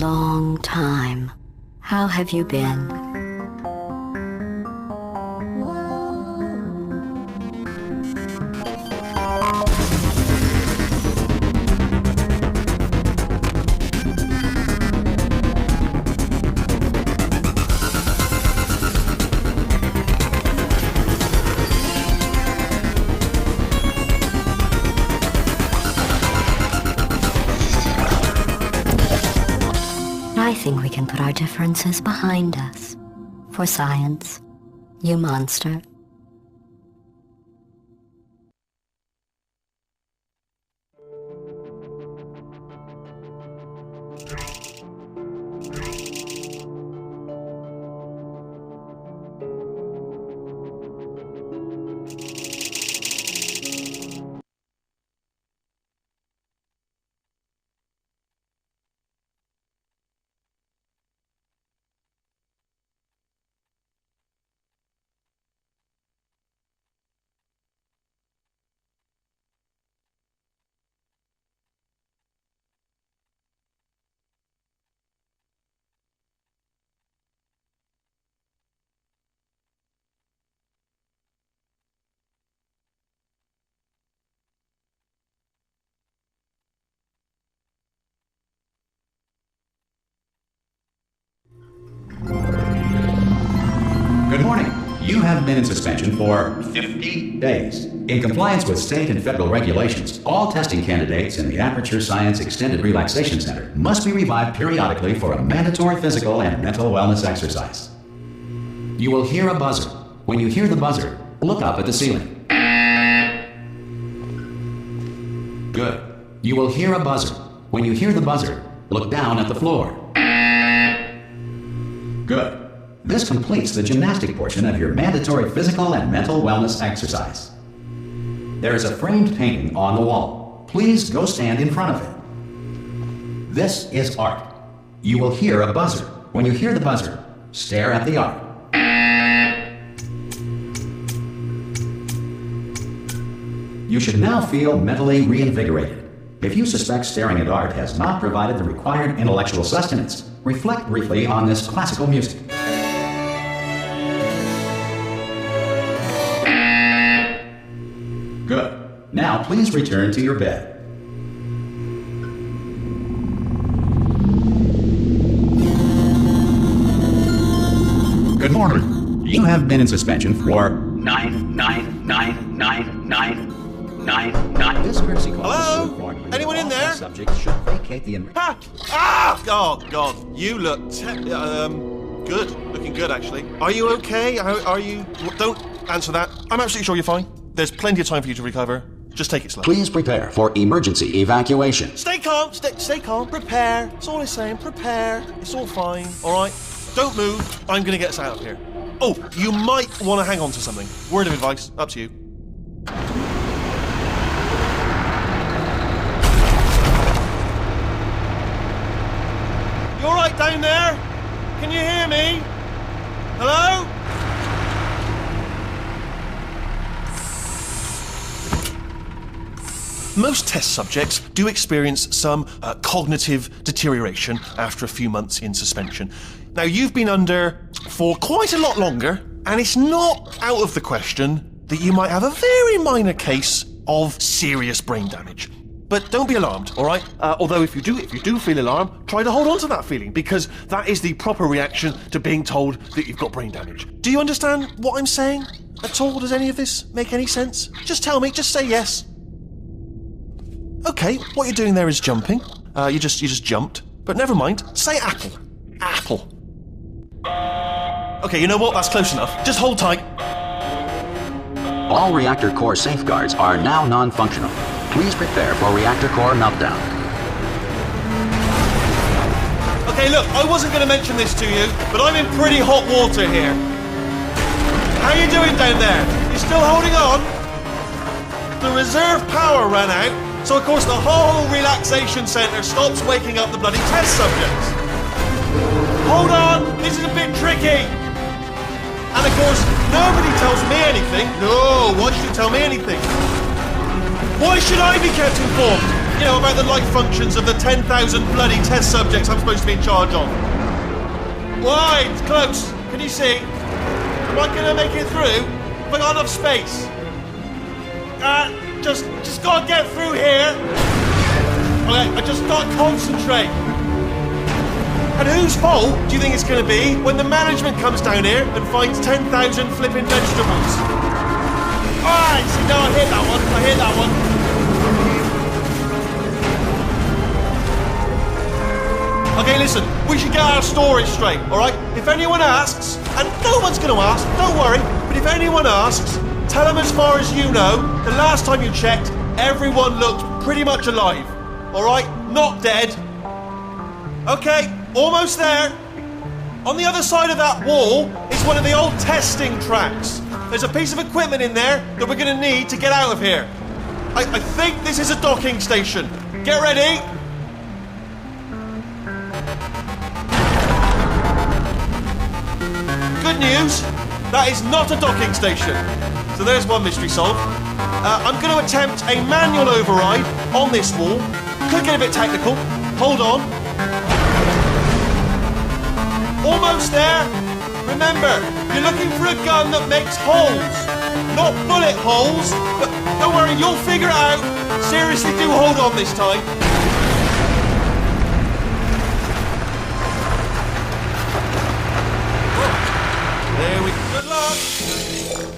long time. How have you been? I think we can put our differences behind us. For science, you monster. Good morning. You have been in suspension for 50 days. In compliance with state and federal regulations, all testing candidates in the Aperture Science Extended Relaxation Center must be revived periodically for a mandatory physical and mental wellness exercise. You will hear a buzzer. When you hear the buzzer, look up at the ceiling. Good. You will hear a buzzer. When you hear the buzzer, look down at the floor. Good. This completes the gymnastic portion of your mandatory physical and mental wellness exercise. There is a framed painting on the wall. Please go stand in front of it. This is art. You will hear a buzzer. When you hear the buzzer, stare at the art. You should now feel mentally reinvigorated. If you suspect staring at art has not provided the required intellectual sustenance, reflect briefly on this classical music. Good. Now please return to your bed. Good morning. You have been in suspension for 9999999. This courtesy call is to inform you Anyone that in all there? subjects should vacate the Ha! Ah! Oh, God. You look good. Looking good, actually. Are you okay? Are you... Don't answer that. I'm absolutely sure you're fine. There's plenty of time for you to recover. Just take it slow. Please prepare for emergency evacuation. Stay calm. Stay calm. Prepare. That's all I'm saying. Prepare. It's all fine. All right? Don't move. I'm going to get us out of here. Oh, you might want to hang on to something. Word of advice. Up to you. You all right down there? Can you hear me? Hello? Most test subjects do experience some cognitive deterioration after a few months in suspension. Now, you've been under for quite a lot longer, and it's not out of the question that you might have a very minor case of serious brain damage. But don't be alarmed, all right? Although if you do feel alarmed, try to hold on to that feeling, because that is the proper reaction to being told that you've got brain damage. Do you understand what I'm saying at all? Does any of this make any sense? Just tell me, just say yes. Okay, what you're doing there is jumping. You just jumped. But never mind. Say apple. Apple. Okay, you know what? That's close enough. Just hold tight. All reactor core safeguards are now non-functional. Please prepare for reactor core meltdown. Okay, look, I wasn't going to mention this to you, but I'm in pretty hot water here. How you doing down there? You still holding on? The reserve power ran out, so of course the whole relaxation centre stops waking up the bloody test subjects. Hold on, this is a bit tricky. And of course, nobody tells me anything. No, why should you tell me anything? Why should I be kept informed? You know, about the life functions of the 10,000 bloody test subjects I'm supposed to be in charge of. Wide, close. Can you see? Am I gonna make it through? Have I got enough space? Just gotta get through here. Okay, I just gotta concentrate. And whose fault do you think it's gonna be when the management comes down here and finds 10,000 flipping vegetables? Alright, see, now I hear that one. I hear that one. Okay, listen, we should get our story straight, alright? If anyone asks, and no one's gonna ask, don't worry, but if anyone asks, tell them as far as you know, the last time you checked, everyone looked pretty much alive. Alright? Not dead. Okay, almost there. On the other side of that wall is one of the old testing tracks. There's a piece of equipment in there that we're gonna need to get out of here. I think this is a docking station. Get ready. Good news, that is not a docking station. So there's one mystery solved. I'm going to attempt a manual override on this wall. Could get a bit technical. Hold on. Almost there. Remember, you're looking for a gun that makes holes. Not bullet holes, but don't worry, you'll figure it out. Seriously, do hold on this time. There we go. Good luck.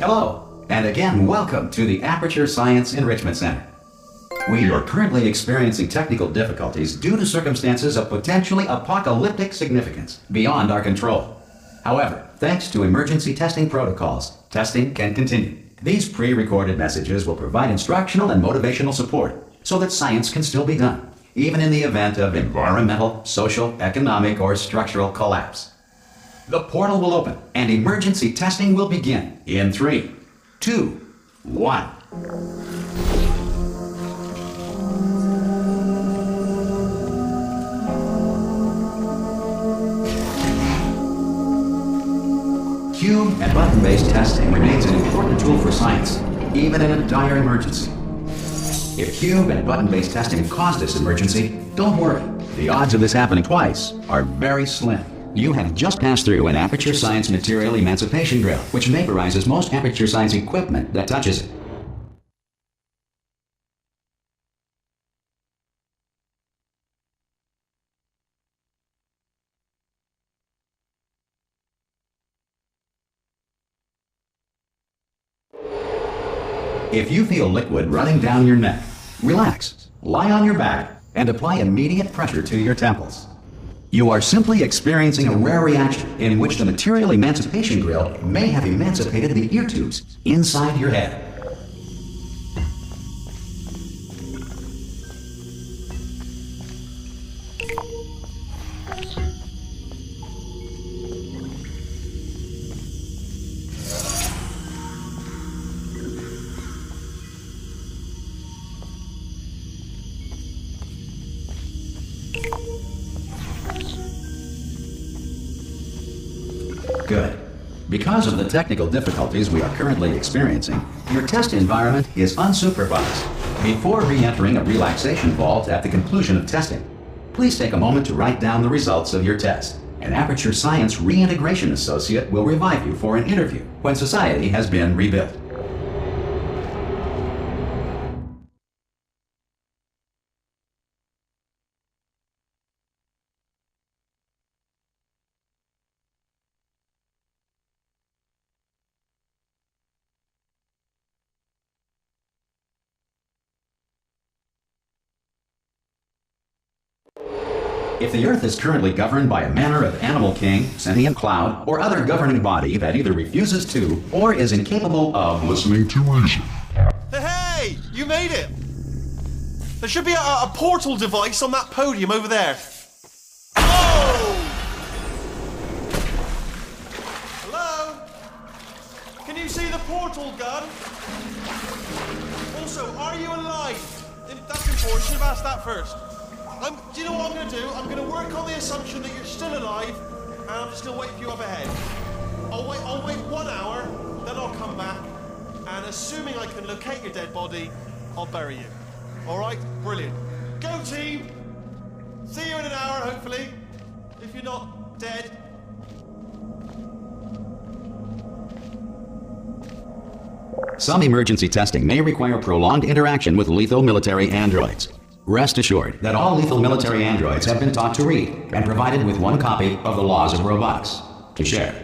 Hello, and again, welcome to the Aperture Science Enrichment Center. We are currently experiencing technical difficulties due to circumstances of potentially apocalyptic significance beyond our control. However, thanks to emergency testing protocols, testing can continue. These pre-recorded messages will provide instructional and motivational support so that science can still be done, even in the event of environmental, social, economic, or structural collapse. The portal will open and emergency testing will begin in 3, 2, 1. Cube and button-based testing remains an important tool for science, even in a dire emergency. If cube and button-based testing caused this emergency, don't worry. The odds of this happening twice are very slim. You have just passed through an Aperture Science Material Emancipation Drill, which vaporizes most Aperture Science equipment that touches it. If you feel liquid running down your neck, relax, lie on your back, and apply immediate pressure to your temples. You are simply experiencing a rare reaction in which the Material Emancipation Grill may have emancipated the ear tubes inside your head. Good. Because of the technical difficulties we are currently experiencing, your test environment is unsupervised. Before re-entering a relaxation vault at the conclusion of testing, please take a moment to write down the results of your test. An Aperture Science Reintegration Associate will revive you for an interview when society has been rebuilt. If the Earth is currently governed by a manner of animal king, sentient cloud, or other governing body that either refuses to or is incapable of listening to reason. Hey! You made it! There should be a portal device on that podium over there. Oh! Hello? Can you see the portal gun? Also, are you alive? That's important. Should have asked that first. Do you know what I'm going to do? I'm going to work on the assumption that you're still alive, and I'm just going to wait for you up ahead. I'll wait 1 hour, then I'll come back, and assuming I can locate your dead body, I'll bury you. All right? Brilliant. Go team! See you in an hour, hopefully. If you're not dead. Some emergency testing may require prolonged interaction with lethal military androids. Rest assured that all lethal military androids have been taught to read and provided with one copy of the Laws of Robotics to share.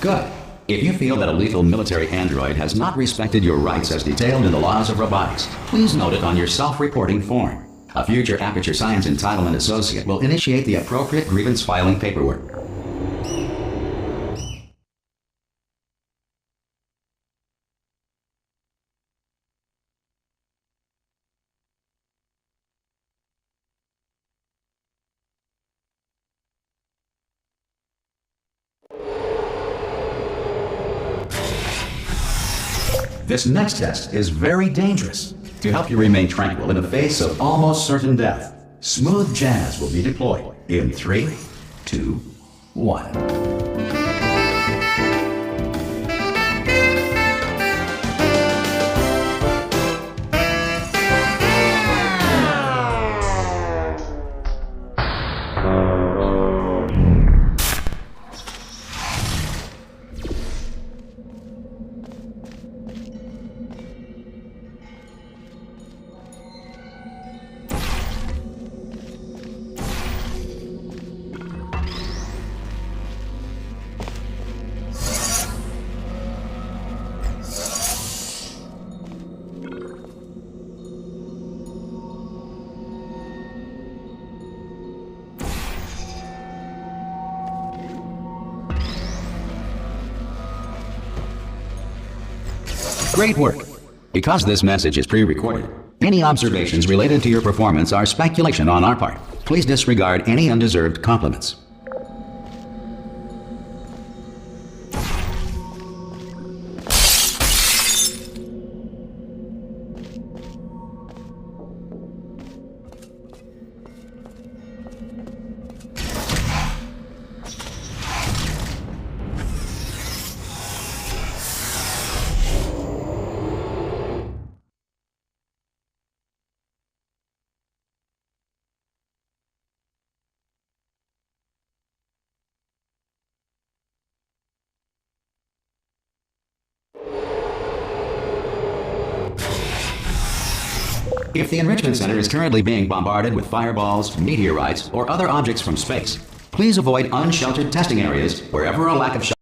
Good. If you feel that a lethal military android has not respected your rights as detailed in the Laws of Robotics, please note it on your self-reporting form. A future Aperture Science Entitlement Associate will initiate the appropriate grievance filing paperwork. This next test is very dangerous. To help you remain tranquil in the face of almost certain death, smooth jazz will be deployed in 3, 2, 1. Great work! Because this message is pre-recorded, any observations related to your performance are speculation on our part. Please disregard any undeserved compliments. If the Enrichment Center is currently being bombarded with fireballs, meteorites, or other objects from space, please avoid unsheltered testing areas wherever a lack of